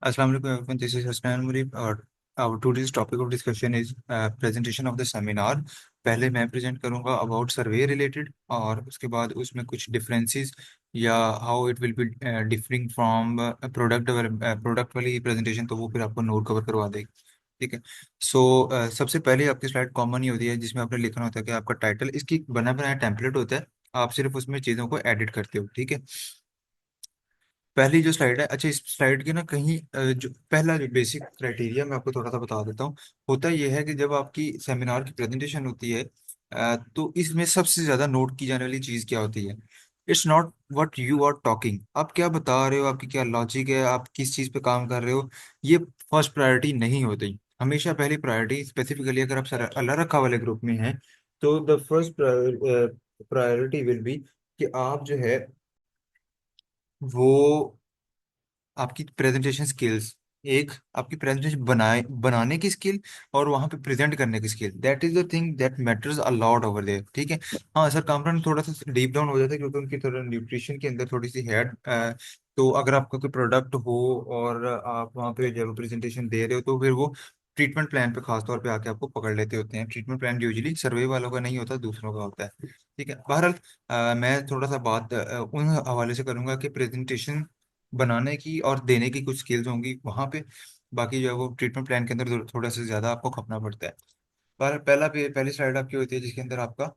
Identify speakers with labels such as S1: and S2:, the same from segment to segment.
S1: Assalamu alaikum everyone. This is Hasnan Murib और our today's topic of discussion is presentation of the seminar. पहले मैं present करूंगा about survey related और उसके बाद उसमें कुछ डिफरेंसेस या how it will be differing from product वाली प्रेजेंटेशन, तो वो फिर आपको नोट कवर करवा देगी। ठीक है। सो सबसे पहले आपकी स्लाइड कॉमन ही होती है जिसमें आपने लिखना होता है कि आपका टाइटल, इसकी बना बनाया टेम्पलेट होता है। आप सिर्फ उसमें चीज़ों को एडिट करते हो। ठीक है। पहली जो स्लाइड है, अच्छा, इस स्लाइड के ना कहीं जो पहला जो बेसिक क्राइटेरिया मैं आपको थोड़ा सा बता देता हूँ। होता यह है कि जब आपकी सेमिनार की प्रेजेंटेशन होती है तो इसमें सबसे ज्यादा नोट की जाने वाली चीज क्या होती है? It's not what you are talking, आप क्या बता रहे हो, आपकी क्या लॉजिक है, आप किस चीज पे काम कर रहे हो। ये फर्स्ट प्रायोरिटी नहीं होती। हमेशा पहली प्रायोरिटी, स्पेसिफिकली अगर आप सर अल्लाह रखा वाले ग्रुप में हैं, तो the first priority will be कि आप जो है वो आपकी प्रेजेंटेशन स्किल्स, एक आपकी प्रेजेंटेशन बनाने की स्किल और वहां पे प्रेजेंट करने की skill, that is the thing that matters a lot over there. ठीक है। हाँ सर, कामरान थोड़ा सा डीप डाउन हो जाता है क्योंकि उनकी थोड़ा न्यूट्रिशन के अंदर थोड़ी सी है। तो अगर आपका कोई प्रोडक्ट हो और आप वहाँ पे जब प्रेजेंटेशन दे रहे हो तो फिर वो ट्रीटमेंट प्लान पे खास तौर पे आके आपको पकड़ लेते होते हैं। ट्रीटमेंट प्लान यूजुअली सर्वे वालों का नहीं होता, दूसरों का होता है। ठीक है। बहरहाल मैं थोड़ा सा बात उन हवाले से करूंगा कि प्रेजेंटेशन बनाने की और देने की कुछ स्किल्स होंगी वहां पे। बाकी जो है वो ट्रीटमेंट प्लान के अंदर थोड़ा सा ज्यादा आपको खपना पड़ता है। पर पहली स्लाइड आपकी होती है जिसके अंदर आपका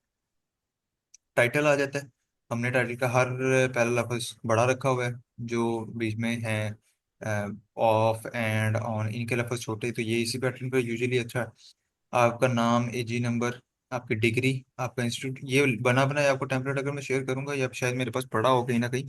S1: टाइटल आ जाता है। हमने टाइटल का हर पहला लफ्ज बड़ा रखा हुआ है, जो बीच में है ऑफ एंड ऑन, इनके लफ्ज छोटे, तो ये इसी पैटर्न पर यूजुअली अच्छा है। आपका नाम, एजी नंबर, आपकी डिग्री, आपका इंस्टीट्यूट, ये बना बनाया आपको टेम्पलेट अगर मैं शेयर करूंगा या शायद मेरे पास पड़ा हो कहीं ना कहीं,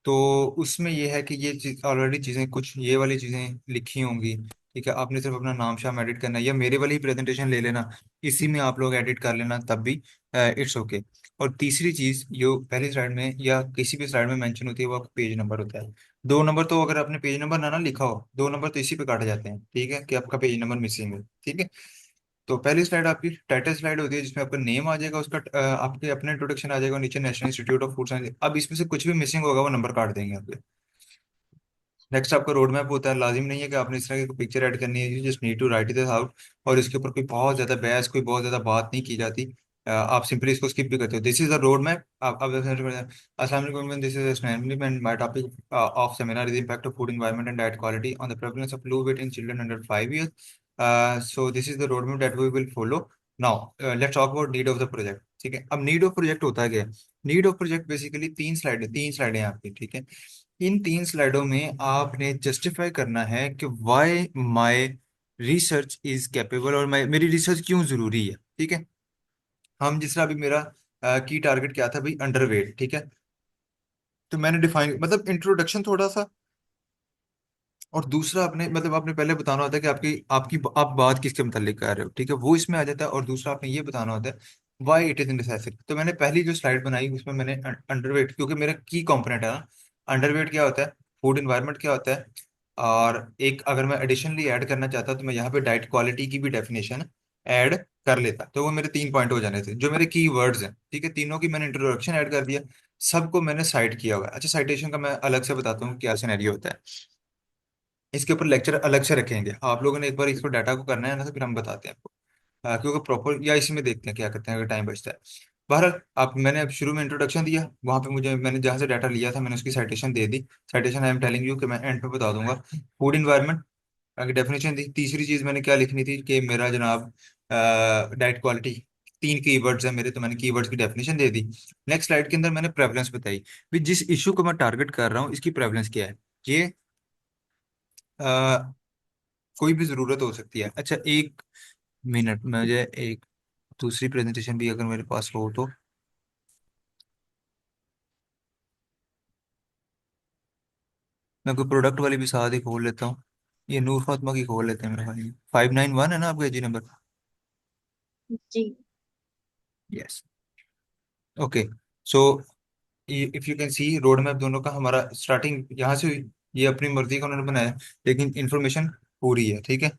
S1: तो उसमें ये है कि ये चीज ऑलरेडी चीजें कुछ ये वाली चीजें लिखी होंगी। ठीक है। आपने सिर्फ अपना नाम शाम एडिट करना है या मेरे वाली प्रेजेंटेशन ले लेना, इसी में आप लोग एडिट कर लेना, तब भी इट्स ओके। और तीसरी चीज जो पहली स्लाइड में या किसी भी स्लाइड में मेंशन होती है वो आपका पेज नंबर होता है। 2 नंबर तो अगर आपने पेज नंबर ना लिखा हो, 2 नंबर तो इसी पे काटे जाते हैं। ठीक है, कि आपका पेज नंबर मिसिंग है। ठीक है। तो पहली स्लाइड आपकी टाइटल स्लाइड होती है जिसमें आपका नेम आ जाएगा, उसका आपके अपने इंट्रोडक्शन आ जाएगा, नीचे national institute of food science. अब इसमें से कुछ भी मिसिंग होगा वो नंबर काट देंगे आपके। नेक्स्ट आपका रोड मैप होता है। लाजिम नहीं है कि आपने इस तरह की पिक्चर ऐड करनी है, you just need to write it out. और इसके ऊपर कोई बहुत ज्यादा बहस, कोई बहुत ज्यादा बात नहीं की जाती। आप सिंपली इसको स्किप भी करते हो। This is the road map. आप अस्सलाम वालेकुम, this is and my topic of seminar is impact of food environment and diet quality on the prevalence of low weight in children under 5 years। So this is the road map that we will follow. Now let's talk about need of the project. ठीक है। अब need of project होता है क्या? Need of project basically तीन स्लाइडें आपकी। ठीक है। इन 3 स्लाइडों में आपने जस्टिफाई करना है कि why my research is capable, और मेरी रिसर्च क्यों जरूरी है। ठीक है। हम जिस तरह अभी मेरा की टारगेट क्या था भाई, अंडरवेट। ठीक है। तो मैंने डिफाइन मतलब इंट्रोडक्शन थोड़ा सा, और दूसरा आपने मतलब आपने पहले बताना होता है कि आपकी आपकी आप बात किसके मुतालिक कर रहे हो। ठीक है, वो इसमें आ जाता है। और दूसरा आपने ये बताना होता है वाई इट इज नेसेसरी। तो मैंने पहली जो स्लाइड बनाई उसमें मैंने अंडरवेट, क्योंकि मेरा की कंपोनेंट है ना, अंडरवेट क्या होता है, फूड इन्वायरमेंट क्या होता है, और एक अगर मैं एडिशनली ऐड करना चाहता तो मैं यहाँ पे डाइट क्वालिटी की भी डेफिनेशन ऐड कर लेता, तो वो मेरे 3 पॉइंट हो जाने थे जो मेरे की वर्ड्स हैं। ठीक है, तीनों की मैंने इंट्रोडक्शन ऐड कर दिया, सबको मैंने साइट किया हुआ है। अच्छा, साइटेशन का मैं अलग से बताता हूँ क्या सिनेरियो होता है। इसके ऊपर लेक्चर अलग से रखेंगे, आप लोगों ने एक बार इसको डाटा को करना है ना, तो फिर हम बताते हैं आपको। क्योंकि प्रॉपर या इसी में देखते हैं क्या करते हैं अगर टाइम बचता है। बहरहाल आप मैंने अब शुरू में इंट्रोडक्शन दिया, वहां पे मुझे मैंने जहाँ से डाटा लिया था मैंने उसकी citation they the. Citation I am telling you कि मैं एंड पे बता दूंगा। फूड इन्वायरमेंट की डेफिनेशन दी। तीसरी चीज मैंने क्या लिखनी थी कि मेरा जनाब डाइट क्वालिटी, 3 कीवर्ड्स है मेरे, तो मैंने कीवर्ड्स की डेफिनेशन दे दी। नेक्स्ट स्लाइड के अंदर मैंने प्रेवलेंस बताई भी, जिस इशू को मैं टारगेट कर रहा हूँ इसकी प्रेवलेंस क्या है। ये कोई भी जरूरत हो सकती है। अच्छा, 1 मिनट, मुझे एक दूसरी प्रेजेंटेशन भी अगर मेरे पास हो तो मैं कोई प्रोडक्ट वाली भी साथ ही खोल लेता हूँ। ये नूर फातिमा की खोल लेते हैं मेरे भाई। 591 है ना आपका जी नंबर?
S2: जी।
S1: Yes. Okay. So if you can see road map दोनों का हमारा स्टार्टिंग यहाँ से हुई। ये अपनी मर्जी का उन्होंने बनाया, लेकिन इंफॉर्मेशन पूरी है। ठीक है।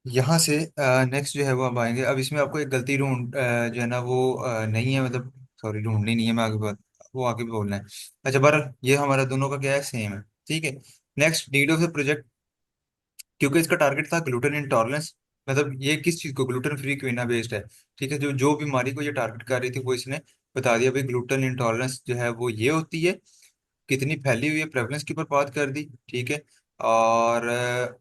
S1: यहाँ से नेक्स्ट जो है वो अब आएंगे। अब इसमें आपको एक गलती जो है ना वो नहीं है, मतलब सॉरी ढूंढनी नहीं है, मैं आगे बात वो आगे भी बोलना है। अच्छा, बहरहाल ये हमारा दोनों का क्या है, सेम है। ठीक है। Next, need of the project, क्योंकि इसका टारगेट था ग्लूटेन इंटॉलरेंस, मतलब ये किस चीज को, ग्लूटेन फ्री क्विना बेस्ड है। ठीक है, जो जो बीमारी को ये टारगेट कर रही थी वो इसने बता दिया भाई, ग्लूटेन इंटॉलरेंस जो है वो ये होती है, कितनी फैली हुई है, प्रेवलेंस के ऊपर बात कर दी। ठीक है, और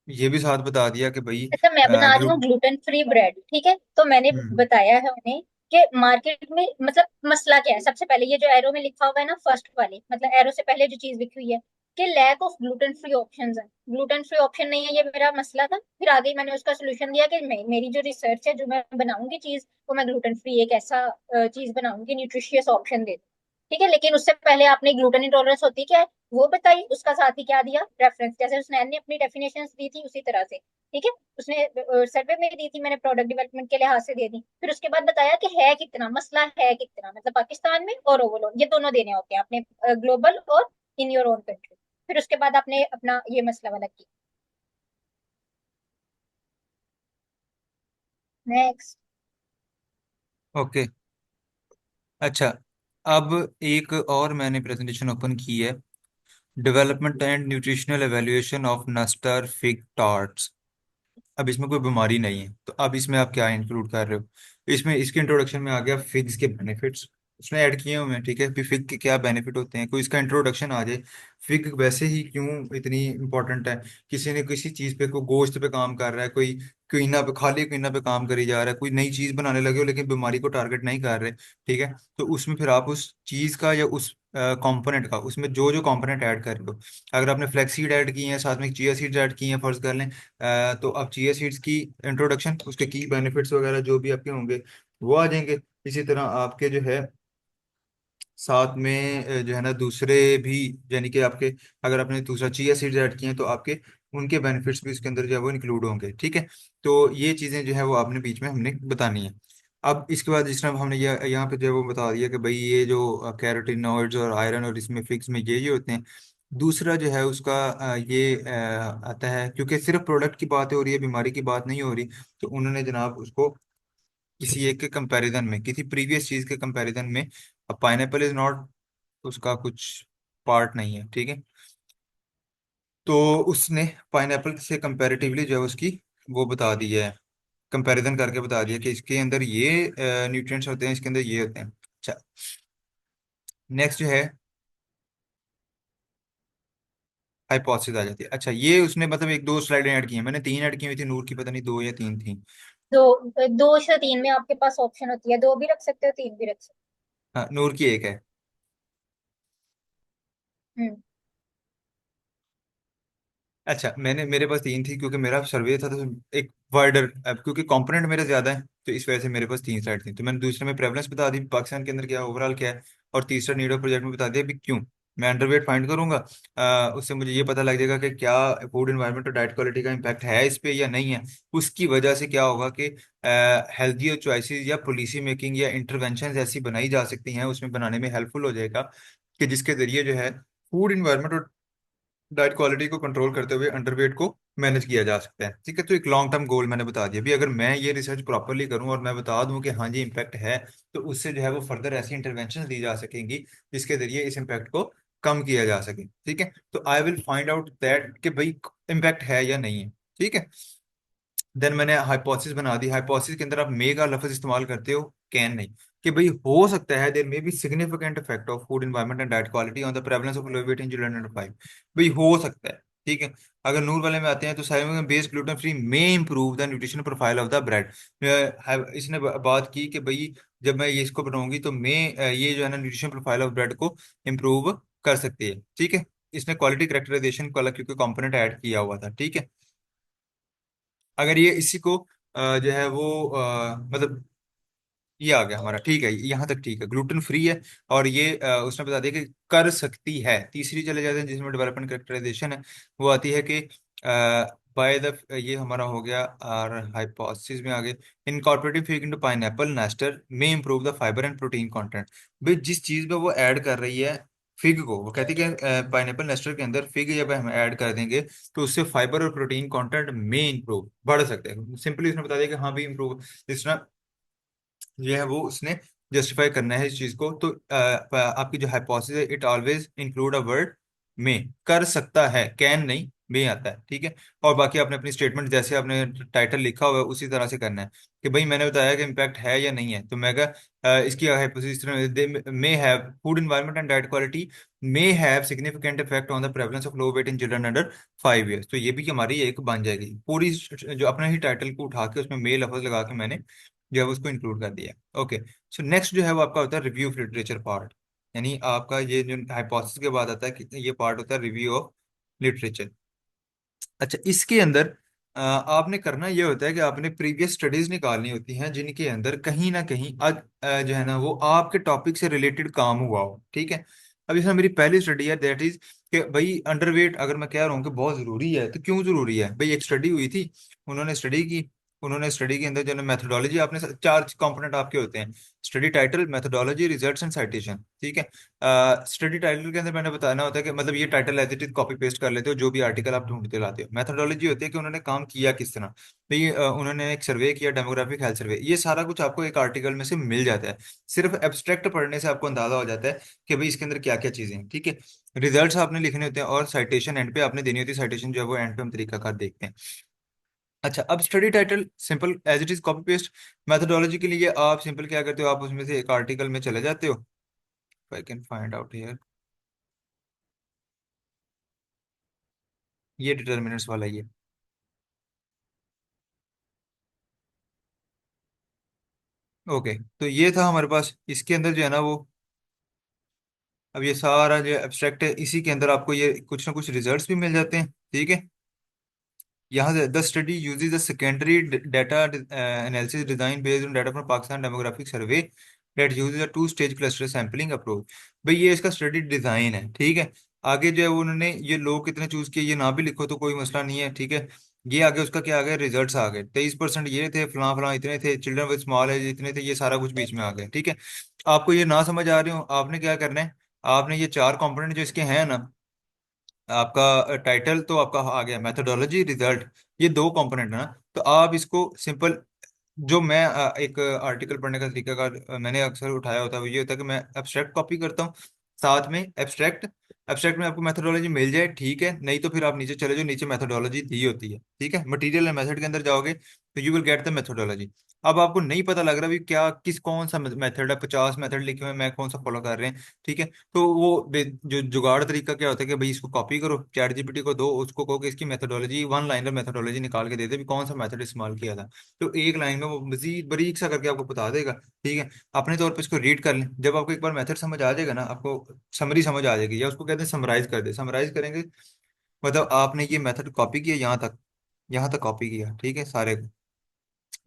S1: ये भी साथ बता दिया कि भाई
S2: अच्छा, मैं बना रही
S1: ग्लू
S2: हूँ ग्लूटेन फ्री ब्रेड, ठीक है। तो मैंने
S1: हम्म
S2: बताया है उन्हें कि मार्केट में मतलब मसला क्या है। सबसे पहले ये जो एरो में लिखा हुआ है ना, फर्स्ट वाले मतलब एरो से पहले जो चीज लिखी हुई है कि lack of gluten free options है। ग्लूटेन फ्री ऑप्शन नहीं है, ये मेरा मसला था। फिर आगे मैंने उसका सोल्यूशन दिया कि मेरी जो रिसर्च है, जो मैं बनाऊंगी चीज, वो मैं ग्लूटेन फ्री एक ऐसा चीज बनाऊंगी, न्यूट्रिशियस ऑप्शन दे, ठीक है। लेकिन उससे पहले आपने ग्लूटेन इंटॉलरेंस होती क्या है वो बताई, उसका साथ ही क्या दिया, रेफरेंस, जैसे उसने ने अपनी डेफिनेशन दी थी उसी तरह से, ठीक है। उसने सर्वे में दी थी, मैंने प्रोडक्ट डेवलपमेंट के लिहाज से दे दी। फिर उसके बाद बताया कि है कितना, मसला है कितना, मतलब पाकिस्तान में और ओवरऑल ये दोनों देने होते हैं अपने, ग्लोबल और इन योर ओन कंट्री। फिर उसके बाद आपने अपना ये मसला वाला किया। नेक्स्ट।
S1: ओके। अच्छा, अब एक और मैंने प्रेजेंटेशन ओपन की है, development and nutritional evaluation of नस्टर फिग टार्ट्स। अब इसमें कोई बीमारी नहीं है, तो अब इसमें आप क्या इंक्लूड कर रहे हो? इसमें इसके इंट्रोडक्शन में आ गया फिग्स के बेनिफिट्स, उसने ऐड किए हुए हैं। ठीक है, फिर फिग के क्या बेनिफिट होते हैं, कोई इसका इंट्रोडक्शन आ जाए। फिग वैसे ही क्यों इतनी इंपॉर्टेंट है, किसी ने किसी चीज पे, कोई गोश्त पे काम कर रहा है, कोई क्वीना पे, खाली क्वीना पे काम करी जा रहा है, कोई नई चीज बनाने लगे हो लेकिन बीमारी को टारगेट नहीं कर रहे। ठीक है, तो उसमें फिर आप उस चीज का या उस कंपोनेंट का, उसमें जो जो कंपोनेंट ऐड कर रहे हो, अगर आपने फ्लैक्स सीड ऐड की है, साथ में चिया सीड्स ऐड की हैं, फर्ज कर लें, तो अब चिया सीड्स की इंट्रोडक्शन, उसके की बेनिफिट्स वगैरह जो भी आपके होंगे वो आ जाएंगे। इसी तरह आपके जो है साथ में जो है ना दूसरे भी, यानी कि आपके, अगर आपने दूसरा चिया सीड्स ऐड किए हैं तो आपके उनके बेनिफिट्स भी उसके अंदर जो है वो इंक्लूड होंगे। ठीक है, तो ये चीज़ें जो है वो आपने बीच में हमने बतानी है। अब इसके बाद जिस तरह हमने यहाँ पे जो है वो बता दिया कि भाई ये जो कैरोटीनॉइड्स और आयरन और इसमें फिक्स में ये होते हैं। दूसरा जो है उसका ये आता है, क्योंकि सिर्फ प्रोडक्ट की बात हो रही है, बीमारी की बात नहीं हो रही, तो उन्होंने जनाब उसको किसी एक के कंपैरिजन में, किसी प्रीवियस चीज के कंपैरिजन में, अब पाइनएप्पल इज नॉट उसका कुछ पार्ट नहीं है। ठीक है, तो उसने पाइनएप्पल से कंपैरेटिवली जो है उसकी वो बता दी है, कंपैरिजन करके बता दिया कि इसके अंदर ये न्यूट्रिएंट्स होते हैं, इसके अंदर ये होते हैं। अच्छा, नेक्स्ट जो है हाइपोथेसिस आ जाती है। अच्छा, ये उसने मतलब एक दो स्लाइडें ऐड की हैं, मैंने तीन ऐड की हुई थी, नूर की पता नहीं दो या तीन थी।
S2: दो, दो से तीन में आपके पास ऑप्शन होती है, दो भी रख सकते हो, तीन भी रख सकते
S1: हाँ, नूर की एक है।
S2: हो।
S1: अच्छा, मैंने, मेरे पास तीन थी क्योंकि मेरा सर्वे था, तो एक वाइडर, अब क्योंकि कंपोनेंट मेरे ज्यादा है तो इस वजह से मेरे पास तीन साइड थी, तो मैंने दूसरे में प्रेवलेंस बता दी पाकिस्तान के अंदर क्या ओवरऑल क्या है, और तीसरा नीड ऑफ प्रोजेक्ट में बता दिया भी क्यों। मैं अंडरवेट फाइंड करूंगा, उससे मुझे ये पता लग जाएगा कि क्या फूड एनवायरनमेंट और डाइट क्वालिटी का इम्पैक्ट है इस पे या नहीं है। उसकी वजह से क्या होगा कि हेल्दी चॉइसेस या पॉलिसी मेकिंग या इंटरवेंशन ऐसी बनाई जा सकती हैं, उसमें बनाने में हेल्पफुल हो जाएगा कि जिसके जरिए जो है फूड इन्वायरमेंट और डाइट क्वालिटी को कंट्रोल करते हुए अंडरवेट को मैनेज किया जा सकता है। ठीक है, तो एक लॉन्ग टर्म गोल मैंने बता दिया भी, अगर मैं ये रिसर्च प्रॉपरली करूं और मैं बता दूं कि हाँ जी इम्पैक्ट है, तो उससे जो है वो फर्दर ऐसी इंटरवेंशन दी जा सकेंगी जिसके जरिए इस इम्पैक्ट को कम किया जा सके। ठीक है, तो I will find out that कि भाई इम्पैक्ट है या नहीं है। ठीक है, देन मैंने हाइपोथेसिस बना दी। हाइपोथेसिस के अंदर आप मे का लफ्ज इस्तेमाल करते हो, कैन नहीं, कि भाई हो सकता है there may be significant effect of food environment and diet quality on the prevalence of low weight in children under 5। भाई हो सकता है। ठीक है, अगर नूर वाले में आते हैं तो Simon based gluten free may improve the nutrition profile of the bread. इसने बात की कि भाई जब मैं ये इसको बनाऊंगी तो मैं ये जो है ना न्यूट्रिशन प्रोफाइल ऑफ ब्रेड को इम्प्रूव कर सकती है। ठीक है, इसने क्वालिटी करेक्टराइजेशन को अलग क्योंकि कंपोनेंट ऐड किया हुआ था। ठीक है, अगर ये इसी को जो है वो मतलब ये आ गया हमारा। ठीक है, यहाँ तक ठीक है, ग्लूटेन फ्री है, और ये उसने बता दिया कि कर सकती है। तीसरी चले जाते हैं जिसमें डेवलपमेंट करेक्टराइजेशन है, वो आती है कि बाय द, ये हमारा हो गया, और हाइपोथेसिस में आ गए, इनकॉर्पोरेटिंग फिग इनटू पाइनएप्पल नेस्टर में improve the fibre and protein content. भाई जिस चीज में वो ऐड कर रही है फिग को, वो कहती है कि पाइनएप्पल नेस्टर के अंदर फिग जब हम ऐड कर देंगे तो उससे फाइबर और प्रोटीन कंटेंट में इंप्रूव बढ़ सकते हैं। सिंपली उसने बता दिया कि हाँ भी इंप्रूव, जिस तरह ये है वो उसने जस्टिफाई करना है इस चीज को। तो आपकी जो हाइपोथेसिस है, it always include a word में कर सकता है, कैन नहीं, में आता है, ठीक है। और बाकी आपने अपनी स्टेटमेंट जैसे आपने टाइटल लिखा हुआ है उसी तरह से करना है कि भाई मैंने बताया कि इम्पैक्ट है या नहीं है, तो मैं इसकी हाइपोथेसिस इस तरह they may have food environment and diet quality may have significant effect on the prevalence of low weight in children under 5 years. तो ये भी हमारी एक बन जाएगी पूरी, जो अपने ही टाइटल को उठा के उसमें मे लफ्ज लगा के मैंने जो है उसको इंक्लूड कर दिया। ओके, सो नेक्स्ट जो है वो आपका होता है रिव्यू ऑफ लिटरेचर पार्ट। यानी आपका ये जो हाइपोथेसिस के बाद आता है कि ये पार्ट होता है रिव्यू ऑफ लिटरेचर। अच्छा, इसके अंदर आपने करना ये होता है कि आपने प्रीवियस स्टडीज निकालनी होती हैं जिनके अंदर कहीं ना कहीं आज जो है ना वो आपके टॉपिक से रिलेटेड काम हुआ हो, ठीक है। अब इसमें मेरी पहली स्टडी है दैट इज कि भाई अंडरवेट अगर मैं कह रहा हूँ कि बहुत जरूरी है, तो क्यों जरूरी है भाई? एक स्टडी हुई थी, उन्होंने स्टडी की, उन्होंने स्टडी के अंदर जो मेथोडोलॉजी, आपने चार कंपोनेंट आपके होते हैं, study title, methodology, results and citation, ठीक है। स्टडी टाइटल के अंदर मैंने बताना होता है कि मतलब ये title as it is copy paste कर लेते हो जो भी आर्टिकल आप ढूंढते लाते हो। मेथोडोलॉजी होती है कि उन्होंने काम किया किस तरह, तो ये उन्होंने एक सर्वे किया, डेमोग्राफिक हेल्थ सर्वे, ये सारा कुछ आपको एक आर्टिकल में से मिल जाता है। सिर्फ एब्स्ट्रैक्ट पढ़ने से आपको अंदाजा हो जाता है कि भाई इसके अंदर क्या क्या चीजें हैं, ठीक है। रिजल्ट्स आपने लिखने होते हैं और साइटेशन एंड पे आपने देनी होती है, साइटेशन जो है वो एंड पे हम तरीकाकार देखते हैं। अच्छा, अब study title simple as it is copy paste. Methodology के लिए आप सिंपल क्या करते हो, आप उसमें से एक आर्टिकल में चले जाते हो, I can find out here, ये डिटर्मिनेंट्स वाला ही है। ओके, तो ये था हमारे पास, इसके अंदर जो है ना वो, अब ये सारा जो एब्स्ट्रैक्ट है इसी के अंदर आपको ये कुछ ना कुछ रिजल्ट्स भी मिल जाते हैं, ठीक है। यहाँ से the study uses the secondary data analysis design based on data from Pakistan demographic survey that uses a two stage cluster sampling approach. भाई ये इसका स्टडी डिजाइन है, ठीक है। आगे जो है वो उन्होंने ये लोग कितने चूज किए ये ना भी लिखो तो कोई मसला नहीं है, ठीक है। ये आगे उसका क्या आ गया, रिजल्ट्स आ गए, 23% ये थे, फलां फलां इतने थे, चिल्ड्रन विद स्मॉल एज इतने थे, ये सारा कुछ बीच में आ गया, ठीक है। आपको ये ना समझ आ रहे हो, आपने क्या करना है, आपने ये चार कंपोनेंट जो इसके हैं ना, आपका टाइटल तो आपका आ गया, मेथोडोलॉजी, रिजल्ट, ये दो कंपोनेंट है ना, तो आप इसको सिंपल, जो मैं एक आर्टिकल पढ़ने का तरीका का मैंने अक्सर उठाया होता है वो ये होता है कि मैं एब्स्ट्रैक्ट कॉपी करता हूँ, साथ में एब्स्ट्रैक्ट, एब्स्ट्रैक्ट में आपको मेथोडोलॉजी मिल जाए ठीक है, नहीं तो फिर आप नीचे चले जाओ, नीचे मेथोडोलॉजी दी होती है, ठीक है। मटेरियल एंड मेथड के अंदर जाओगे तो you will get the methodology. अब आपको नहीं पता लग रहा भी क्या किस कौन सा मेथड है, 50 मेथड लिखे हुए हैं, मैं कौन सा फॉलो कर रहे हैं, ठीक है। तो वो जो जुगाड़ तरीका क्या होता है कि भाई इसको कॉपी करो, चैट जीपीटी को दो, उसको कहो कि इसकी मेथोडोलॉजी, वन लाइनर मेथोडोलॉजी निकाल के दे दे भी कौन सा मेथड इस्तेमाल किया था, तो एक लाइन में वो मजीद बारीक सा करके आपको बता देगा, ठीक है। अपने तौर पे इसको रीड कर लें, जब आपको एक बार मेथड समझ आ जाएगा ना, आपको समरी समझ आ जाएगी, या उसको कहते हैं समराइज कर दे, समराइज करेंगे मतलब आपने ये मेथड कॉपी किया यहाँ तक, यहाँ तक कॉपी किया, ठीक है, सारे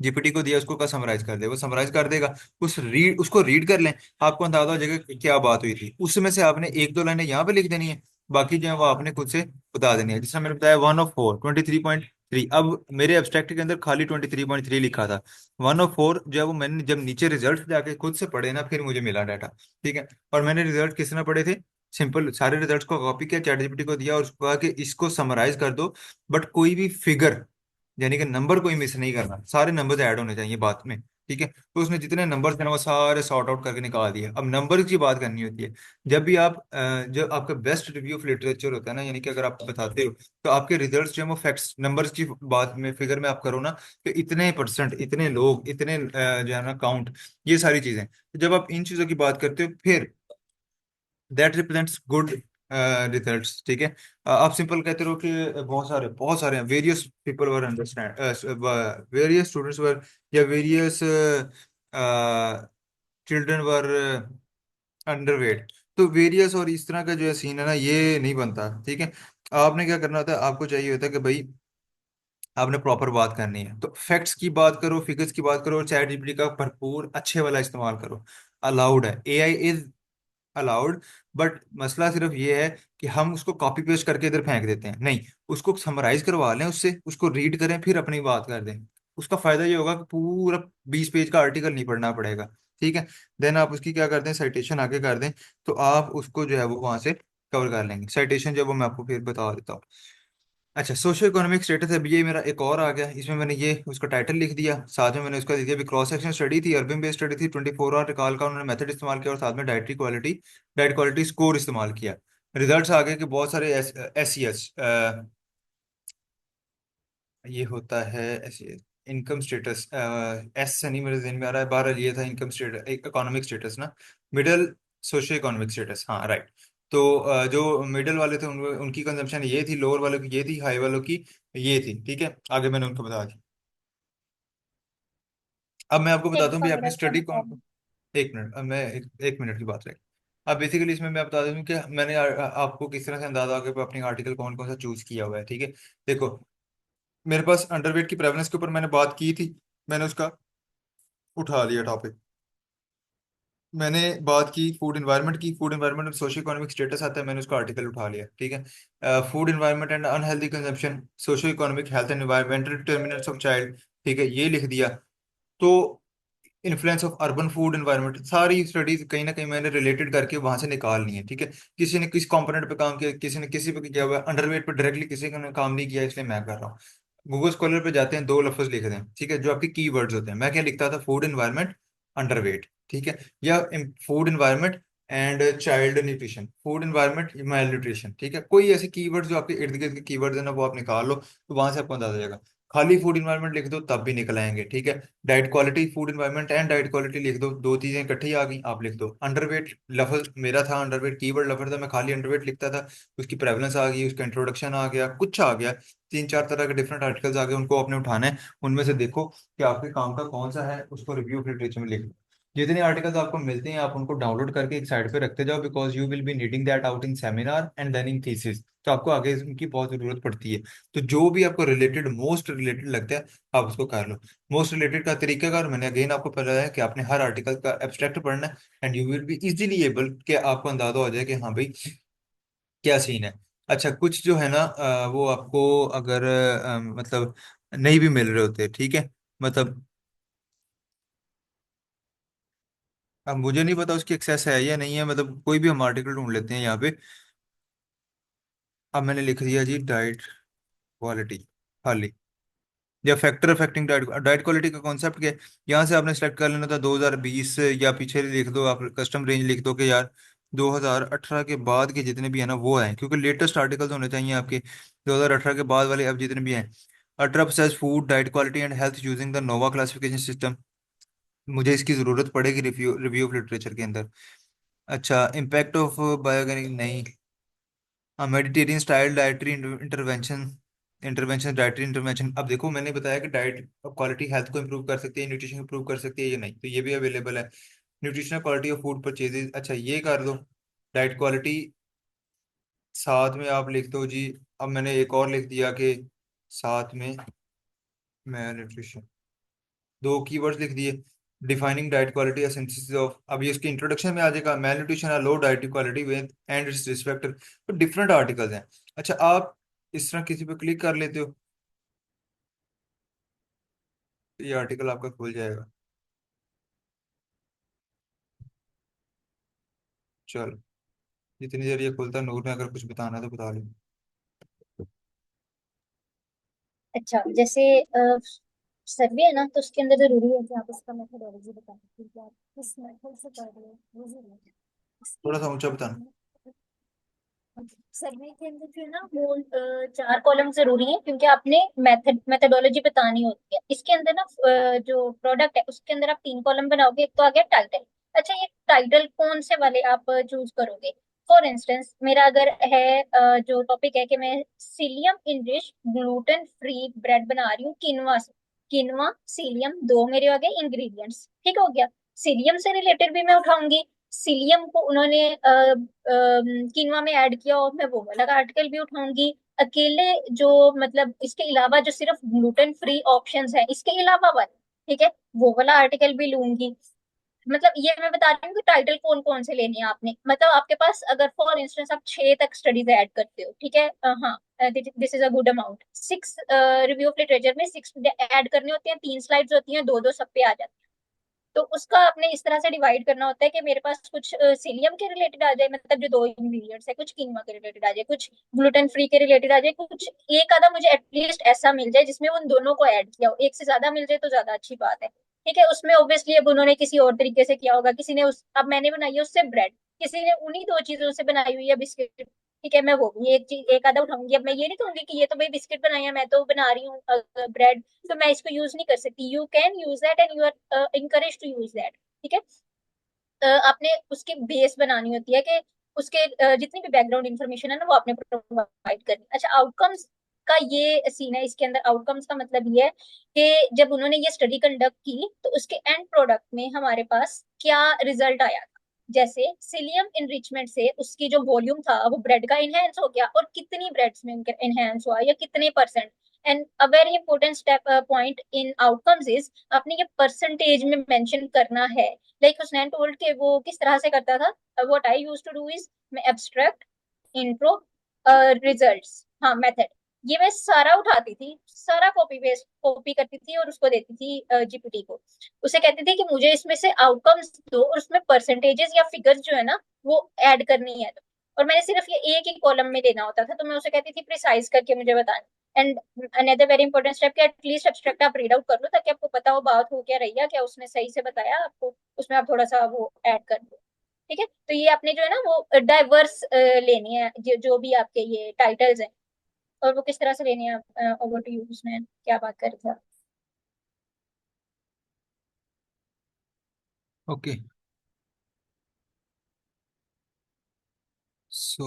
S1: जीपीटी को दिया, उसको का समराइज कर दे, वो समराइज कर देगा। उसको रीड कर लें, आपको अंदाजा हो जाएगा कि क्या बात हुई थी, उसमें से आपने एक दो लाइनें यहाँ पे लिख देनी है, बाकी जो है वो आपने खुद से बता देनी है। जिसमें मैंने बताया 1 ऑफ 4, 23.3, अब मेरे एब्स्ट्रैक्ट के अंदर खाली 23.3 लिखा था, 1 ऑफ 4 जो है वो मैंने जब नीचे रिजल्ट जाके खुद से पढ़े ना फिर मुझे मिला डाटा, ठीक है। और मैंने रिजल्ट किस तरह पढ़े थे, सिंपल सारे रिजल्ट्स को कॉपी किया, चैट जीपीटी को दिया और उसको कहा कि इसको समराइज कर दो, बट कोई भी फिगर यानी कि नंबर कोई मिस नहीं करना, सारे नंबर्स ऐड होने चाहिए बात में, ठीक है। तो उसने जितने नंबर्स थे ना वो सारे सॉर्ट आउट करके निकाल दिए। अब नंबर की बात करनी होती है, जब भी आप जब आपका बेस्ट रिव्यू ऑफ लिटरेचर होता है ना, यानी कि अगर आप बताते हो तो आपके रिजल्ट्स जो है वो फैक्ट्स नंबर्स की बात में फिगर में आप करो ना, तो इतने परसेंट, इतने लोग, इतने जो है ना काउंट, ये सारी चीजें, तो जब आप इन चीजों की बात करते हो फिर दैट रिप्रेजेंट्स गुड रिजल्ट्स, ठीक है। आप सिंपल कहते रहो कि बहुत सारे various people were understand, various students were, या वेरियस चिल्ड्रन वर अंडरवेट, तो वेरियस और इस तरह का जो है सीन है ना ये नहीं बनता, ठीक है। आपने क्या करना होता है, आपको चाहिए होता है कि भाई आपने प्रॉपर बात करनी है, तो फैक्ट्स की बात करो, फिगर्स की बात करो, और चैट जीपीटी का भरपूर अच्छे वाला इस्तेमाल करो। अलाउड है, एआई इज अलाउड, बट मसला सिर्फ ये है कि हम उसको कॉपी पेस्ट करके इधर फेंक देते हैं, नहीं, उसको समराइज करवा लें उससे, उसको रीड करें फिर अपनी बात कर दें। उसका फायदा ये होगा कि पूरा 20 पेज का आर्टिकल नहीं पढ़ना पड़ेगा, ठीक है। देन आप उसकी क्या कर दें, साइटेशन आगे कर दें, तो आप उसको जो है वो वहां से कवर कर लेंगे। साइटेशन जो है वो मैं आपको फिर बता देता हूँ। अच्छा, सोशो इकोनॉमिक स्टेटस है, अभी ये मेरा एक और आ गया, इसमें मैंने ये उसका टाइटल लिख दिया, साथ में मैंने उसका लिख दिया भी क्रॉस सेक्शन स्टडी थी, अर्बन बेस्ड स्टडी थी, 24 आवर रिकॉल का उन्होंने मेथड इस्तेमाल किया, और साथ में dietary quality, diet quality score इस्तेमाल किया। रिजल्ट्स आ गए कि बहुत सारे एस सी एस, ये होता है ऐसे इनकम स्टेटस, एस से नहीं मेरे ज़हन में आ रहा है, बहरहाल ये था इनकम स्टेटस, इकोनॉमिक स्टेटस ना, मिडिल सोशो इकोनॉमिक स्टेटस, हाँ राइट। तो जो मिडिल वाले थे उनकी कंजम्पशन ये थी, लोअर वालों की ये थी, हाई वालों की ये थी, ठीक है, आगे मैंने उनको बता दिया। अब मैं आपको
S2: ठीक
S1: बताता हूँ भी आपने
S2: समझ
S1: स्टडी कौन,
S2: गया।
S1: एक मिनट, अब मैं एक मिनट की बात रही। अब बेसिकली इसमें मैं बता दूं कि मैंने आपको किस तरह से अंदाजा आ गया अपनी आर्टिकल कौन कौन सा चूज किया हुआ है, ठीक है। देखो, मेरे पास अंडरवेट की प्रेवलेंस के ऊपर मैंने बात की थी, मैंने उसका उठा लिया टॉपिक। मैंने बात की फूड एनवायरनमेंट की, फूड एनवायरनमेंट और सोशो इकोनॉमिक स्टेटस आता है, मैंने उसका आर्टिकल उठा लिया, ठीक है। Food environment and unhealthy consumption, socio economic health and environmental determinants of child, ठीक है, ये लिख दिया। तो influence of urban food environment, सारी स्टडीज कहीं ना कहीं मैंने रिलेटेड करके वहां से निकालनी है, ठीक है। किसी ने किस कंपोनेंट पे काम किया, किसी ने किसी पे किया हुआ है, अंडरवेट पे डायरेक्टली किसी ने काम नहीं किया, इसलिए मैं कर रहा हूँ। गूगल स्कॉलर पे जाते हैं, दो लफ्ज लिख दें, ठीक है, जो आपके की वर्ड्स होते हैं। मैं क्या लिखता था, फूड एनवायरनमेंट अंडरवेट, ठीक है, या food environment and child nutrition, food environment mile nutrition, ठीक है। कोई ऐसे कीवर्ड जो आपके इर्द गिर्द के कीवर्ड्स है ना, वो आप निकाल लो, तो वहां से आपको अंदाजा जाएगा। खाली फूड इन्वायरमेंट लिख दो तब भी निकल आएंगे, ठीक है। Diet quality, food environment and diet quality लिख दो, दो चीजें इकट्ठी आ गई, आप लिख दो। अंडरवेट लफ्ज मेरा था, अंडरवेट कीवर्ड लफ्ज था, मैं खाली अंडरवेट लिखता था, उसकी प्रेवलेंस आ गई, उसका इंट्रोडक्शन आ गया, कुछ आ गया, तीन चार तरह के डिफरेंट आर्टिकल्स आ गए, उनको आपने उठाना है। उनमें से देखो कि आपके काम का कौन सा है, उसको रिव्यू ऑफ लिटरेचर में लिख दो। जितने आर्टिकल्स आपको मिलते हैं आप उनको डाउनलोड करके एक साइड पे रखते जाओ, because you will be needing that out in seminar and then in thesis, तो आपको आगे उनकी बहुत जरूरत पड़ती है। तो जो भी आपको रिलेटेड, मोस्ट रिलेटेड लगता है, आप उसको कर लो। मोस्ट रिलेटेड का तरीकाकार मैंने अगेन आपको पता है कि आपने हर आर्टिकल का एब्स्ट्रैक्ट पढ़ना है, and you will be easily able कि आपको अंदाजा हो जाए कि हाँ भाई क्या सीन है। अच्छा, कुछ जो है ना वो आपको अगर मतलब नहीं भी मिल रहे होते, ठीक है, मतलब अब मुझे नहीं पता उसकी एक्सेस है या नहीं है, मतलब कोई भी हम आर्टिकल ढूंढ लेते हैं यहाँ पे। अब मैंने लिख दिया जी डाइट क्वालिटी खाली, या factor affecting diet, diet quality का कॉन्सेप्ट क्या है। यहाँ से आपने सेलेक्ट कर लेना था 2020, या पीछे लिख दो आप कस्टम रेंज लिख दो कि यार 2018 के बाद के जितने भी है ना वो हैं, क्योंकि लेटेस्ट आर्टिकल्स होने चाहिए आपके 2018 के बाद वाले, अब जितने भी हैं। Ultra processed food diet quality and health using the Nova classification system, मुझे इसकी जरूरत पड़ेगी रिव्यू रिव्यू ऑफ लिटरेचर के अंदर। अच्छा, इम्पैक्ट ऑफ बायोगेनिक नहीं, Mediterranean style dietary intervention, intervention dietary intervention. अब देखो मैंने बताया कि डाइट क्वालिटी हेल्थ को इंप्रूव कर सकती है, न्यूट्रिशन इंप्रूव कर सकती है या नहीं, तो ये भी अवेलेबल है। Nutritional quality of food purchases, अच्छा ये कर दो। डाइट क्वालिटी साथ में आप लिख दो जी। अब मैंने एक और लिख दिया कि साथ में मैं न्यूट्रिशन, दो कीवर्ड्स लिख दिए। Defining diet quality synthesis of, अब ये इसके इंट्रोडक्शन में आ जाएगा, मेल न्यूट्रिशन है low diet quality with and its respect, तो डिफरेंट आर्टिकल्स हैं। अच्छा, आप इस तरह किसी पे क्लिक कर लेते हो तो ये आर्टिकल आपका खुल जाएगा। चलो, जितनी देर ये खुलता है, नूर में अगर कुछ बताना है तो बता लो।
S2: अच्छा जैसे सर्वे है ना, तो उसके अंदर जरूरी है कि आप उसका मेथोडोलॉजी बताएं कि आप किस मेथड से कर रहे हो, वो जरूरी है। इसके
S1: थोड़ा सा ऊंचा
S2: अलावा
S1: बताना।
S2: सर्वे के अंदर जो है ना वो चार कॉलम जरूरी है, क्योंकि आपने मेथडोलॉजी बतानी होती है। इसके अंदर ना जो प्रोडक्ट है उसके अंदर आप तीन कॉलम बनाओगे। एक तो आ गया टाइटल। अच्छा, ये टाइटल कौन से वाले आप चूज करोगे? फॉर इंस्टेंस मेरा अगर है जो टॉपिक है कि मैं cilium enrich gluten free bread बना रही हूँ किनवा से। किनवा सीलियम दो मेरे आ गए इंग्रेडिएंट्स, ठीक हो गया। सीलियम से रिलेटेड भी मैं उठाऊंगी। सीलियम को उन्होंने किनवा में ऐड किया, और मैं वो वाला आर्टिकल भी उठाऊंगी। अकेले जो मतलब इसके अलावा जो सिर्फ ग्लूटेन फ्री ऑप्शंस है इसके अलावा वाला, ठीक है, वो वाला आर्टिकल भी लूंगी। मतलब ये मैं बता रही हूँ कि टाइटल कौन कौन से लेने हैं आपने। मतलब आपके पास अगर फॉर इंस्टेंस आप 6 तक स्टडीज ऐड करते हो, ठीक है, हाँ, this is a good amount. 6 review of literature में 6 ऐड करने होते हैं, 3 स्लाइड्स होती हैं, दो दो सब पे आ जाते हैं। तो उसका आपने इस तरह से डिवाइड करना होता है कि मेरे पास कुछ सीलियम के रिलेटेड आ जाए, मतलब जो दो इंग्रेडिएंट्स है, कुछ कीनवा के रिलेटेड आ जाए, कुछ ग्लूटेन फ्री के रिलेटेड आ जाए, कुछ एक आधा मुझे एटलीस्ट ऐसा मिल जाए जिसमें उन दोनों को ऐड किया हो। एक से ज्यादा मिल जाए तो ज्यादा अच्छी बात है, ठीक है। उसमें ऑब्वियसली अब उन्होंने किसी और तरीके से किया होगा, किसी ने उस अब मैंने बनाई है उससे ब्रेड, किसी ने उन्हीं दो चीजों से बनाई हुई है बिस्किट, ठीक है, मैं वो भी एक चीज एक आधा उठाऊंगी। अब मैं ये नहीं कहूंगी कि ये तो भाई बिस्किट बनाया, मैं तो बना रही हूँ ब्रेड, तो मैं इसको यूज नहीं कर सकती। You can use that and you are encourage to use that. ठीक है। आपने उसकी बेस बनानी होती है कि उसके जितनी भी बैकग्राउंड इंफॉर्मेशन है ना वो आपने प्रोवाइड करनी। अच्छा, आउटकम्स का ये सीन है। इसके अंदर आउटकम्स का मतलब ये है कि जब उन्होंने ये स्टडी कंडक्ट की तो उसके एंड प्रोडक्ट में हमारे पास क्या रिजल्ट आया। जैसे सिलियम इनरिचमेंट से उसकी जो वॉल्यूम था वो ब्रेड का इनहेंस हो गया, और कितनी ब्रेड्स में उनका इनहेंस हुआ या कितने percent. And a very important step point in outcomes is आपने ये परसेंटेज में मेंशन करना है। लाइक हुसनैन टोल्ड के वो किस तरह से करता था। What I use to do is मैं एब्स्ट्रैक्ट इंट्रो रिजल्ट्स, हाँ मेथड, ये मैं सारा उठाती थी, सारा कॉपी पेस्ट कॉपी करती थी और उसको देती थी जीपीटी को। उसे कहती थी कि मुझे इसमें से आउटकम्स दो और उसमें परसेंटेजेस या फिगर्स जो है ना वो ऐड करनी है। तो और मैंने सिर्फ ये एक ही कॉलम में देना होता था, तो मैं उसे कहती थी प्रिसाइज करके मुझे बताना। And another very important step कि एटलीस्ट एब्स्ट्रैक्ट आप रीड आउट कर लो ताकि आपको पता हो बात हो क्या रही है, क्या उसने सही से बताया आपको, उसमें आप थोड़ा सा वो ऐड कर दो। ठीक है, तो ये आपने जो है ना वो डाइवर्स लेनी है, जो भी आपके ये टाइटल्स हैं, और वो किस तरह से लेनी है। ओवर टू यू, उसमें क्या बात कर रहे थे आप?
S1: Okay, so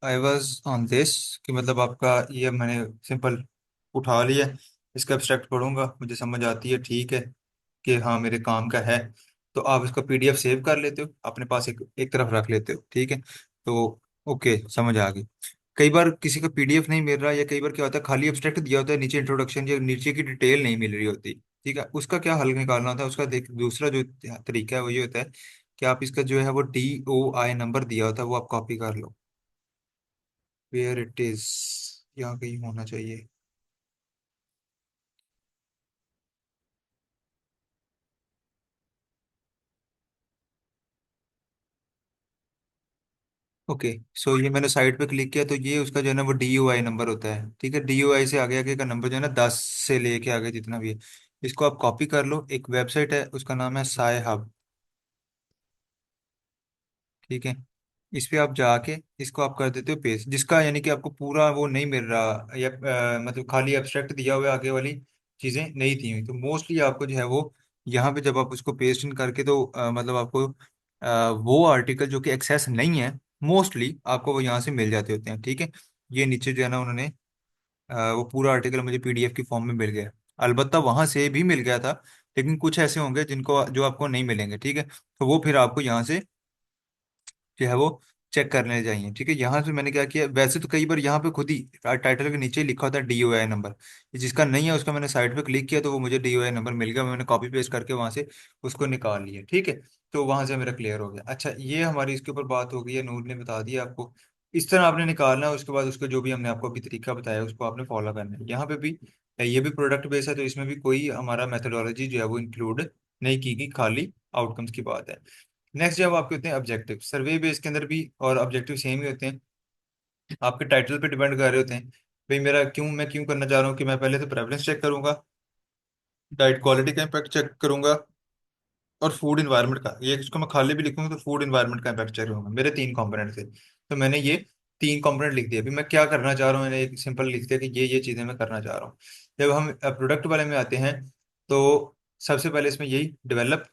S1: I was on this कि मतलब आपका ये मैंने सिंपल उठा लिया, इसका एब्स्ट्रैक्ट पढ़ूंगा, मुझे समझ आती है, ठीक है कि हाँ मेरे काम का है। तो आप इसका पीडीएफ सेव कर लेते हो अपने पास, एक एक तरफ रख लेते हो, ठीक है। तो ओके, समझ आ गई। कई बार किसी का पीडीएफ नहीं मिल रहा, या कई बार क्या होता है खाली एब्स्ट्रैक्ट दिया होता है, नीचे इंट्रोडक्शन या नीचे की डिटेल नहीं मिल रही होती, ठीक है। उसका क्या हल निकालना होता है, उसका देख दूसरा जो तरीका है वो ये होता है कि आप इसका जो है वो DOI नंबर दिया होता है वो आप कॉपी कर लो। वेयर इट इज, यहाँ कहीं होना चाहिए। ओके, सो ये मैंने साइट पे क्लिक किया, तो ये उसका जो है ना वो DOI नंबर होता है, ठीक है। DOI से आगे आगे का नंबर जो है ना 10 से लेके आगे जितना भी है, इसको आप कॉपी कर लो। एक वेबसाइट है उसका नाम है साय हब, ठीक है। इस पे आप जाके इसको आप कर देते हो पेस्ट, जिसका यानी कि आपको पूरा वो नहीं मिल रहा, या मतलब खाली एब्स्ट्रैक्ट दिया हुआ है, आगे वाली चीज़ें नहीं थी, तो मोस्टली आपको जो है वो यहाँ पे जब आप उसको पेस्ट इन करके, तो मतलब आपको वो आर्टिकल जो कि एक्सेस नहीं है, मोस्टली आपको वो यहाँ से मिल जाते होते हैं, ठीक है। ये नीचे जो है ना उन्होंने वो पूरा आर्टिकल मुझे पीडीएफ की फॉर्म में मिल गया। अलबत्ता वहां से भी मिल गया था, लेकिन कुछ ऐसे होंगे जिनको जो आपको नहीं मिलेंगे, ठीक है। तो वो फिर आपको यहाँ से जो है वो चेक करने चाहिए, ठीक है। यहाँ से मैंने क्या किया, वैसे तो कई बार यहाँ पे खुद ही टाइटल के नीचे ही लिखा होता है DOI नंबर, जिसका नहीं है उसका मैंने साइट पे क्लिक किया तो वो मुझे DOI नंबर मिल गया, मैंने कॉपी पेस्ट करके वहां से उसको निकाल लिया, ठीक है। तो वहां से मेरा क्लियर हो गया। अच्छा, ये हमारी इसके ऊपर बात हो गई है, नूर ने बता दिया आपको। इस तरह आपने निकालना है, उसके बाद उसका जो भी हमने आपको अभी तरीका बताया उसको आपने फॉलो करना है। यहाँ पे भी ये भी प्रोडक्ट बेस है, तो इसमें भी कोई हमारा मेथोडोलॉजी जो है वो इंक्लूड नहीं की गई, खाली आउटकम्स की बात है। नेक्स्ट जब आपके होते हैं ऑब्जेक्टिव, सर्वे बेस के अंदर भी और ऑब्जेक्टिव सेम ही होते हैं, आपके टाइटल पे डिपेंड कर रहे होते हैं। भाई मेरा क्यों, मैं क्यों करना चाह रहा हूँ कि मैं पहले तो प्रेफरेंस चेक करूंगा, डाइट क्वालिटी का इम्पैक्ट चेक करूंगा, और फूड इन्वायरमेंट का, ये इसको मैं खाली भी लिखूंगा तो फूड इन्वायरमेंट का इम्पैक्ट चेक करूंगा। मेरे 3 कंपोनेंट थे, तो मैंने ये 3 कंपोनेंट लिख दिया। अभी मैं क्या करना चाह रहा हूँ, मैंने एक सिंपल लिख दिया कि ये चीज़ें मैं करना चाह रहा हूँ। जब हम प्रोडक्ट वाले में आते हैं, तो सबसे पहले इसमें यही डेवलप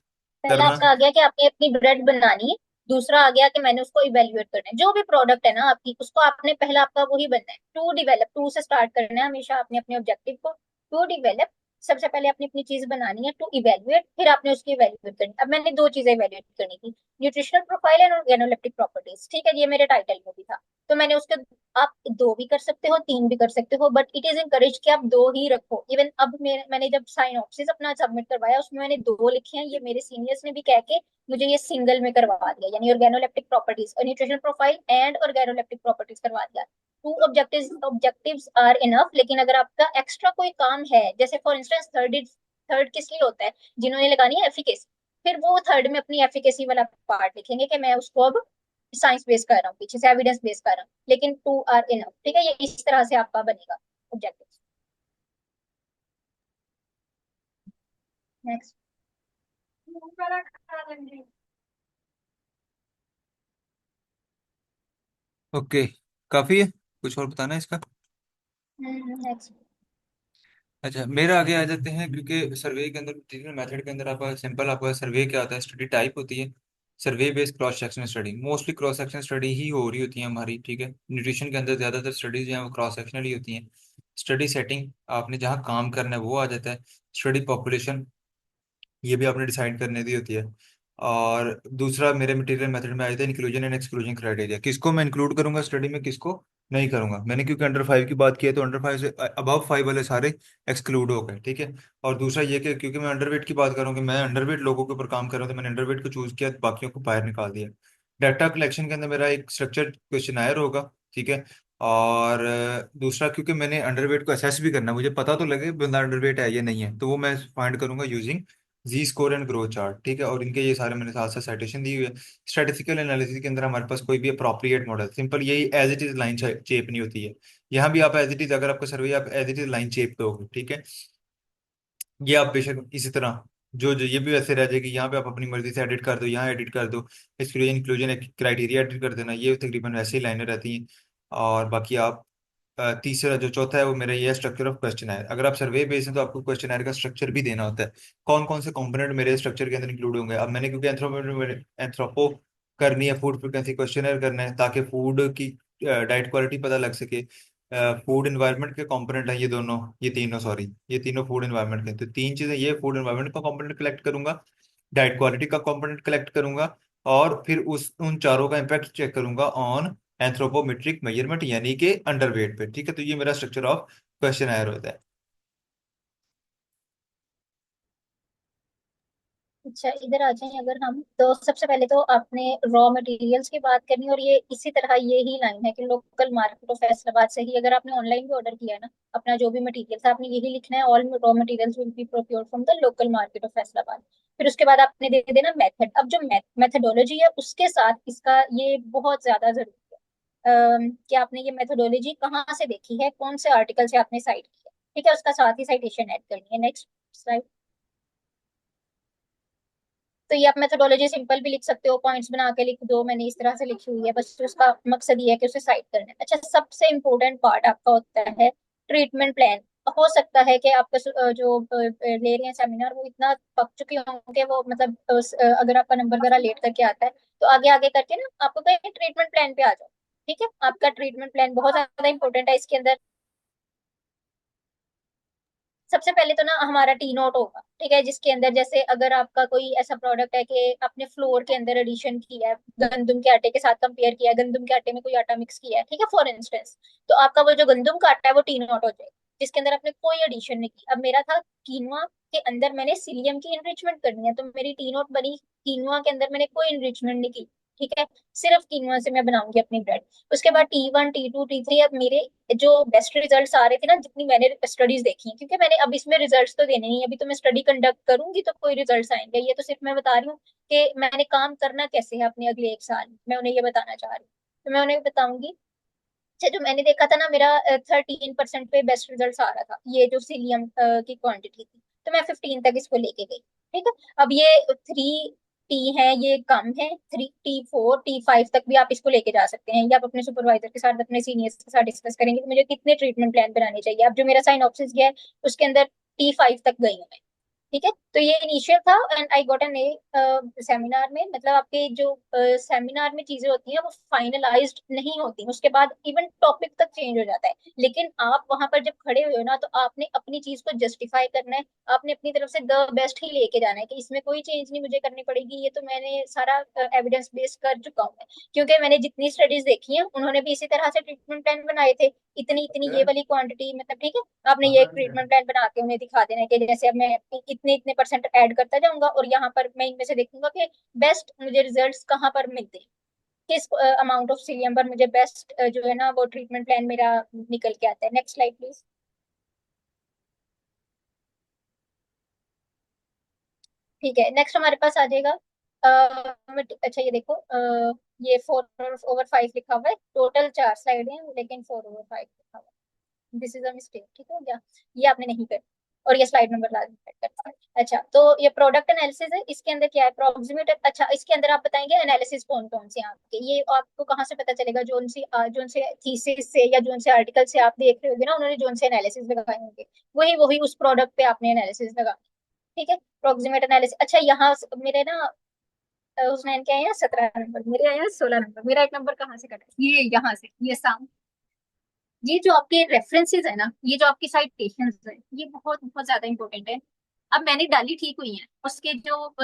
S2: पहला
S1: करना।
S2: आपका आ गया कि आपने अपनी ब्रेड बनानी है। दूसरा आ गया कि मैंने उसको इवेल्युएट करना है। जो भी प्रोडक्ट है ना आपकी, उसको आपने पहला आपका वही बनना है, टू डिवेलप, टू से स्टार्ट करना है हमेशा आपने अपने ऑब्जेक्टिव को। टू डिवेलप, सबसे पहले आपने अपनी चीज बनानी है। टू इवेल्युएट, फिर आपने उसकी इवेल्युएट करनी। अब मैंने दो चीजें इवेल्युएट करनी थी, nutritional profile and organoleptic properties. ठीक है, ये मेरे टाइटल में भी था। तो मैंने उसके, आप दो भी कर सकते हो, तीन भी कर सकते हो, बट इट इज इनकरेज कि आप दो ही रखो। इवन अब मैंने जब साइन ऑप्सिस अपना सबमिट करवाया उसमें मैंने दो लिखे हैं, ये मेरे सीनियर्स ने भी कह के मुझे ये सिंगल में करवा दिया, यानी ऑर्गेनोलेप्टिक प्रॉपर्टीज और nutritional profile and organoleptic properties करवा दिया। Two objectives are enough. लेकिन अगर आपका एक्स्ट्रा कोई काम है, जैसे फॉर इंस्टेंस थर्ड किस लिए होता है, जिन्होंने लगानी है एफिकेसी, फिर वो थर्ड में अपनी एफिकेसी वाला पार्ट लिखेंगे कि मैं उसको अब साइंस बेस कर रहा हूँ, पीछे से एविडेंस बेस कर रहा हूँ, लेकिन टू आर इनफ। ठीक है, ये इस तरह से आपका बनेगा ऑब्जेक्टिव। नेक्स्ट।
S1: ओके, काफी है, कुछ और बताना है इसका?
S2: नेक्स्ट।
S1: अच्छा, मेरा आगे आ जाते हैं, क्योंकि सर्वे के अंदर, मटेरियल मेथड के अंदर आपका सिंपल, आपका सर्वे क्या होता है, स्टडी टाइप होती है survey based cross sectional study. Mostly cross sectional study ही हो रही होती है हमारी, ठीक है। न्यूट्रिशन के अंदर ज्यादातर स्टडीज जो है वो क्रॉस सेक्शनल ही होती हैं। स्टडी सेटिंग, आपने जहाँ काम करना है वो आ जाता है। स्टडी पॉपुलेशन, ये भी आपने डिसाइड करने दी होती है। और दूसरा मेरे मटेरियल मेथड में आया था इंक्लूजन एंड एक्सक्लूजन क्राइटेरिया, किसको मैं इंक्लूड करूंगा स्टडी में, किसको नहीं करूंगा। मैंने क्योंकि अंडर 5 की बात की है, तो अंडर 5 से अबव 5 वाले सारे एक्सक्लूड हो गए, ठीक है। और दूसरा ये कि क्योंकि मैं अंडरवेट की बात करूँ, कि मैं अंडरवेट लोगों के ऊपर काम कर रहा हूँ, तो मैंने अंडरवेट को चूज किया, बाकियों को बाहर निकाल दिया। डाटा कलेक्शन के अंदर मेरा एक स्ट्रक्चर क्वेश्चनायर होगा, ठीक है। और दूसरा, क्योंकि मैंने अंडरवेट को असेस भी करना है, मुझे पता तो लगे बंदा अंडरवेट है या नहीं है, तो वो मैं फाइंड करूंगा using G score and grow chart, ठीक है। और इनके ये सारे मैंने साथ साथ साइटेशन दी हुई है। स्टैटिस्टिकल एनालिसिस के अंदर हमारे पास कोई भी अप्रोप्रिएट मॉडल, सिंपल यही एज इट इज लाइन चेप नहीं होती है। यहाँ भी आप एज इट इज, अगर आपका सर्वे, आप एज इट इज लाइन चेप दोगे, ठीक है। ये आप बेशक इसी तरह, जो जो ये भी वैसे रह जाएगी, यहाँ पे आप अपनी मर्जी से एडिट कर दो, यहाँ एडिट कर दो, एक्सक्लूजन इंक्लूजन क्राइटेरिया एडिट कर देना, ये तकरीबन वैसे ही लाइनें रहती हैं। और बाकी आप तीसरा जो चौथा है वो मेरा ये स्ट्रक्चर ऑफ क्वेश्चन है। अगर आप सर्वे बेस्ड हैं तो आपको क्वेश्चन का स्ट्रक्चर भी देना होता है, कौन कौन से कंपोनेंट मेरे स्ट्रक्चर के अंदर इंक्लूड होंगे। अब मैंने क्योंकि एंथ्रोपो करनी है, फूड फ्रीक्वेंसी क्वेश्चनर करना है, ताकि फूड की डाइट क्वालिटी पता लग सके। फूड एनवायरनमेंट के कंपोनेंट हैं ये दोनों, ये तीनों, सॉरी, ये तीनों फूड एनवायरनमेंट के, तो तीन चीजें, ये फूड एनवायरनमेंट का कंपोनेंट कलेक्ट करूंगा, डाइट क्वालिटी का कंपोनेंट कलेक्ट करूंगा, और फिर उस उन चारों का इम्पैक्ट चेक करूंगा ऑन एंथ्रोपोमेट्रिक मेजरमेंट, यानी कि अंडरवेट पे, ठीक है। तो ये मेरा स्ट्रक्चर ऑफ क्वेश्चन आयर होता है।
S2: अच्छा, इधर आ जाएं अगर हम, तो सबसे पहले तो आपने रॉ मटेरियल्स की बात करनी, और ये इसी तरह ये ही लाइन है कि लोकल मार्केट ऑफ फैसलाबाद से ही, अगर आपने ऑनलाइन भी ऑर्डर किया है ना अपना जो भी मटेरियल था, आपने यही लिखना है, all raw materials will be procured from the local market of Faisalabad. फिर उसके बाद आपने दे देना मेथड। अब जो मेथडोलॉजी है उसके साथ इसका ये बहुत ज्यादा जरूरी है, कि आपने ये मेथोडोलॉजी कहाँ से देखी है, कौन से आर्टिकल से आपने साइट किया, ठीक है, उसका साथ ही साइटेशन ऐड करनी है। Next slide. तो ये आप मेथोडोलॉजी सिंपल भी लिख सकते हो, पॉइंट्स बना के लिख दो, मैंने इस तरह से लिखी हुई है, बस उसका मकसद ये है कि उसे साइट करना है। अच्छा, सबसे इम्पोर्टेंट पार्ट आपका होता है ट्रीटमेंट प्लान। हो सकता है कि आपका जो ले रहे हैं सेमिनार वो इतना पक चुके होंगे, वो मतलब अगर आपका नंबर जरा लेट करके आता है तो आगे आगे करके ना आपको कहीं ट्रीटमेंट प्लान पे आ जाओ, ठीक है। आपका ट्रीटमेंट प्लान बहुत ज्यादा इंपॉर्टेंट है इसके अंदर। सबसे पहले तो ना हमारा टी नोट होगा, ठीक है, जिसके अंदर जैसे अगर आपका कोई ऐसा प्रोडक्ट है कि आपने फ्लोर के अंदर एडिशन किया है, गंदम के आटे के साथ कंपेयर किया है, गंदम के आटे में कोई आटा मिक्स किया है, ठीक है, फॉर इंस्टेंस, तो आपका वो जो गंदम का आटा है वो टी नोट हो जाएगा, जिसके अंदर आपने कोई एडिशन नहीं की। अब मेरा था कीनवा के अंदर मैंने सीलियम की इनरिचमेंट करनी है, तो मेरी टी नोट बनी कीनवा के अंदर मैंने कोई इनरिचमेंट नहीं की, ठीक है, सिर्फ कीनवा से मैं बनाऊंगी अपनी ब्रेड। उसके बाद T1 T2 T3, अब मेरे जो बेस्ट रिजल्ट्स आ रहे थे ना जितनी मैंने स्टडीज देखी हैं, क्योंकि मैंने अब इसमें रिजल्ट्स तो देने नहीं है, अभी तो मैं स्टडी कंडक्ट करूंगी तो कोई रिजल्ट्स आएंगे, ये तो सिर्फ मैं बता रही हूँ कि मैंने काम करना कैसे है अपने अगले 1 साल में, मैं उन्हें ये बताना चाह रही हूँ। तो मैं उन्हें बताऊंगी। अच्छा, जो मैंने देखा था ना, मेरा 13% पे बेस्ट रिजल्ट आ रहा था, ये जो सीलियम की क्वांटिटी थी, तो मैं 15 तक इसको लेके गई, ठीक है। अब ये 3T है, ये कम है, 3T4T5 तक भी आप इसको लेके जा सकते हैं, या आप अपने सुपरवाइजर के साथ अपने सीनियर्स के साथ डिस्कस करेंगे कि मुझे कितने ट्रीटमेंट प्लान बनाने चाहिए। अब जो मेरा साइनॉप्सिस गया है उसके अंदर T5 तक गई हूँ मैं, ठीक है। तो ये इनिशियल था and I got an A seminar में, मतलब आपके जो सेमिनार में चीजें होती हैं वो फाइनलाइज्ड नहीं होती, उसके बाद इवन टॉपिक तक चेंज हो जाता है, लेकिन आप वहां पर जब खड़े हुए हो ना तो आपने अपनी चीज को जस्टिफाई करना है, आपने अपनी तरफ से द बेस्ट ही लेके जाना है कि इसमें कोई चेंज नहीं मुझे करनी पड़ेगी, ये तो मैंने सारा एविडेंस बेस कर चुका हूँ मैं, क्योंकि मैंने जितनी स्टडीज देखी हैं उन्होंने भी इसी तरह से ट्रीटमेंट प्लान बनाए थे, इतनी इतनी ये वाली क्वांटिटी, मतलब ठीक है। आपने ये एक ट्रीटमेंट प्लान बना के उन्हें दिखा देना है कि जैसे अब मैं इतने इतने परसेंट ऐड करता जाऊंगा और यहाँ पर मैं इनमें से देखूंगा कि बेस्ट मुझे रिजल्ट्स कहाँ पर मिलते हैं, किस अमाउंट ऑफ सीलियम पर मुझे बेस्ट जो है ना वो ट्रीटमेंट प्लान मेरा निकल के आता है। Next slide please. ठीक है, नेक्स्ट हमारे पास आ जाएगा अच्छा, ये देखो, ये 4/5 लिखा हुआ है, टोटल 4 स्लाइड हैं लेकिन 4/5 लिखा हुआ है, दिस इज अ मिस्टेक, ठीक है क्या, ये आपने नहीं कर। और ये स्लाइड नंबर लाजमी ऐड करना है। अच्छा, तो ये प्रोडक्ट एनालिसिस है, इसके अंदर क्या है, अप्रोक्सीमेट। अच्छा, इसके अंदर आप बताएंगे एनालिसिस कौन कौन से हैं आपके, ये आपको कहाँ से पता चलेगा, जोन से थीसिस से या जोन से आर्टिकल से आप देख रहे होगे ना, उन्होंने जोन से एनालिसिस लगाए होंगे, वही वही उस प्रोडक्ट पे आपने एनालिसिस लगा। ठीक है, अप्रोक्सीमेट एनालिसिस। अच्छा, यहाँ मेरे ना उसने क्या आया 17 नंबर, मेरे आया 16 नंबर, मेरा एक नंबर कहाँ से कटा, ये यहाँ से, ये साम, ये जो आपके रेफरेंसेस है ना, ये जो आपकी साइटेशंस है, ये बहुत बहुत ज्यादा इंपॉर्टेंट है। अब मैंने डाली ठीक हुई है, उसके जो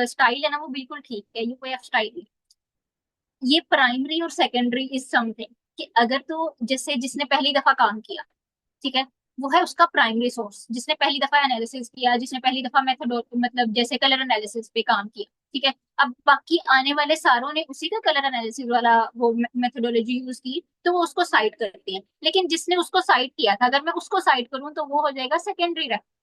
S2: स्टाइल है ना वो बिल्कुल ठीक है, यूपीएफ स्टाइल। ये प्राइमरी और सेकेंडरी इज समथिंग, कि अगर तो जैसे जिसने पहली दफा काम किया, ठीक है, वो है उसका प्राइमरी सोर्स, जिसने पहली दफा एनालिसिस किया, जिसने पहली दफा मेथड मतलब जैसे कलर एनालिसिस पे काम किया, ठीक है। अब बाकी आने वाले सारों ने उसी का कलर एनालिसिस वाला वो मेथोडोलॉजी यूज की, तो वो उसको साइड करते हैं। लेकिन जिसने उसको साइड किया था, अगर मैं उसको साइड करूं तो वो हो जाएगा सेकेंडरी।